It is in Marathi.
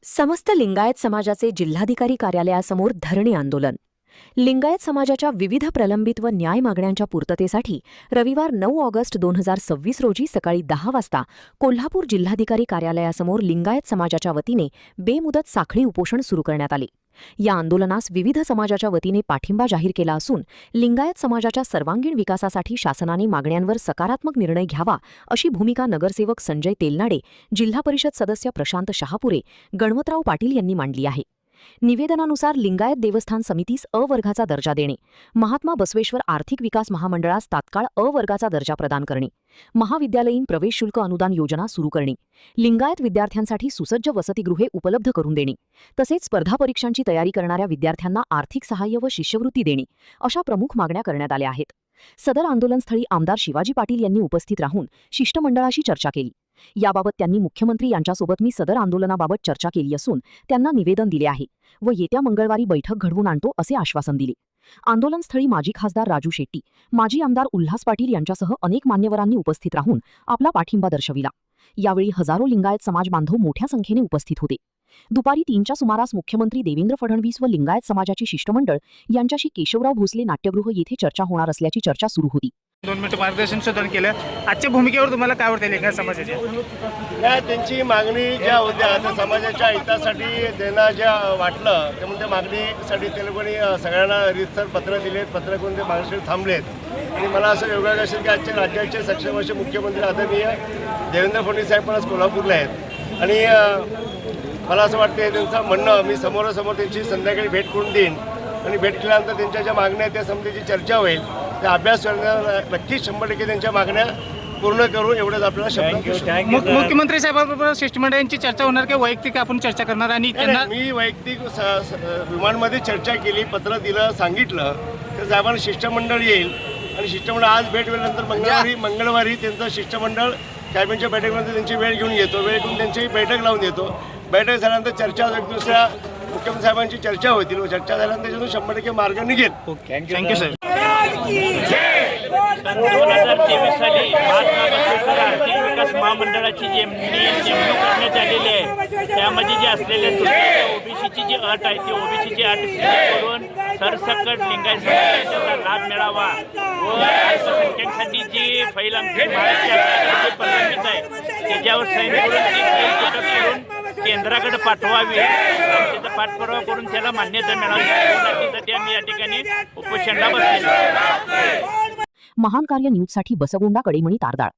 समस्त लिंगायत समाजाचे जिल्हाधिकारी कार्यालयासमोर धरणे आंदोलन। लिंगायत समाजाच्या विविध प्रलंबित व न्याय मागण्यांच्या पूर्ततेसाठी रविवार 9 ऑगस्ट 2026 रोजी सकाळी 10 वाजता कोल्हापूर जिल्हाधिकारी कार्यालयासमोर लिंगायत समाजाच्या वतीने बेमुदत साखळी उपोषण सुरू करण्यात आले। या आंदोलनास विविध समाजाच्या वतीने पाठिंबा जाहीर केला असून लिंगायत समाजाच्या सर्वांगीण विकासासाठी शासनाने मागण्यांवर सकारात्मक निर्णय घ्यावा अशी भूमिका नगरसेवक संजय तेलनाडे, जिल्हा परिषद सदस्य प्रशांत शहापुरे, गणवतराव पाटील यांनी मांडली आहे। निवेदनानुसार लिंगायत देवस्थान समितीस अ वर्गाचा दर्जा देणे, महात्मा बसवेश्वर आर्थिक विकास महामंडळास तात्काळ अ वर्गाचा दर्जा प्रदान करणे, महाविद्यालयीन प्रवेश शुल्क अनुदान योजना सुरू करणे, लिंगायत विद्यार्थ्यांसाठी सुसज्ज वसतिगृहे उपलब्ध करून देणे, तसेच स्पर्धा परीक्षांची तयारी करणाऱ्या विद्यार्थ्यांना आर्थिक सहाय्य व शिष्यवृत्ती देणे अशा प्रमुख मागण्या करण्यात आल्या आहेत। सदर आंदोलनस्थळी आमदार शिवाजी पाटील यांनी उपस्थित राहून शिष्टमंडळाशी चर्चा केली। याबाबत त्यांनी मुख्यमंत्री यांच्यासोबत मी सदर आंदोलनाबाबत चर्चा केली असून त्यांना निवेदन दिले आहे व येत्या मंगळवारी बैठक घडवून आणतो असे आश्वासन दिले। आंदोलनस्थळी माजी खासदार राजू शेट्टी, माजी आमदार उल्हास पाटील यांच्यासह अनेक मान्यवरांनी उपस्थित राहून आपला पाठिंबा दर्शविला। यावेळी हजारो लिंगायत समाज बांधव मोठ्या संख्येने उपस्थित होते। दुपारी 3च्या सुमारास मुख्यमंत्री देवेंद्र फडणवीस व लिंगायत समाजाची शिष्टमंडळ यांच्याशी केशवराव भोसले नाट्यगृह येथे चर्चा होणार असल्याची चर्चा सुरू होती। 2 मिनिट मार्गदर्शन सुद्धा केलं। आजच्या भूमिकेवर तुम्हाला काय वाटते लिंगायत समाजाच्या? नाही, त्यांची मागणी ज्या होत्या त्या समाजाच्या हितासाठी त्यांना ज्या वाटलं त्यामुळे त्या मागणीसाठी ते लोकांनी सगळ्यांना रीतसर पत्र दिलेत, पत्र करून ते मागणीसाठी थांबलेत। आणि मला असं योगायोग असेल की आजच्या राज्याचे सक्षम असे मुख्यमंत्री आदरणीय देवेंद्र फडणवीस साहेब पण आज कोल्हापूरला आहेत आणि मला असं वाटतं त्यांचं म्हणणं मी समोरासमोर त्यांची संध्याकाळी भेट करून देईन आणि भेट केल्यानंतर त्यांच्या ज्या मागण्या आहेत त्या समितीची चर्चा होईल। त्या अभ्यास नक्कीच 100% त्यांच्या मागण्या पूर्ण करून एवढंच आपल्याला शब्द मुख्यमंत्री साहेबांबरोबर शिष्टमंडळाची चर्चा होणार की वैयक्तिक आपण चर्चा करणार? आणि त्यांना मी वैयक्तिक विमानमध्ये चर्चा केली, पत्र दिलं, सांगितलं तर साहेबांना शिष्टमंडळ येईल आणि शिष्टमंडळ आज भेट वेळेनंतर मंगळवारी त्यांचं शिष्टमंडळ कॅबिनेटच्या बैठकीमध्ये त्यांची वेळ घेऊन येतो, वेळ घेऊन त्यांची बैठक लावून देतो। बैठक झाल्यानंतर चर्चा दुसऱ्या मुख्यमंत्री साहेबांची चर्चा होतील व चर्चा झाल्यानंतर त्याच्यातून 100% मार्ग निघेल। Thank you sir. 2023 साली महात्मा बसवेश्वर आर्थिक विकास महामंडळाची जी नेमणूक करण्यात आलेली आहे त्यामध्ये जे असलेले ओबीसीची जी अट आहे ती ओबीसीची अट करून सरसकट लिंगायत समाजाचा लाभ मिळावा व अल्पसंख्याकांसाठी जी फैल आमची महाराष्ट्राची प्रलंबित आहे त्याच्यावर सैन करून केंद्राकडे पाठवावी, त्याचा पाठपुरावा करून त्याला मान्यता मिळावी यासाठी आम्ही या ठिकाणी उपोषणाला बसलेलो। महान कार्य न्यूजसाठी बसगोंडा कडेमणी तारदाळ।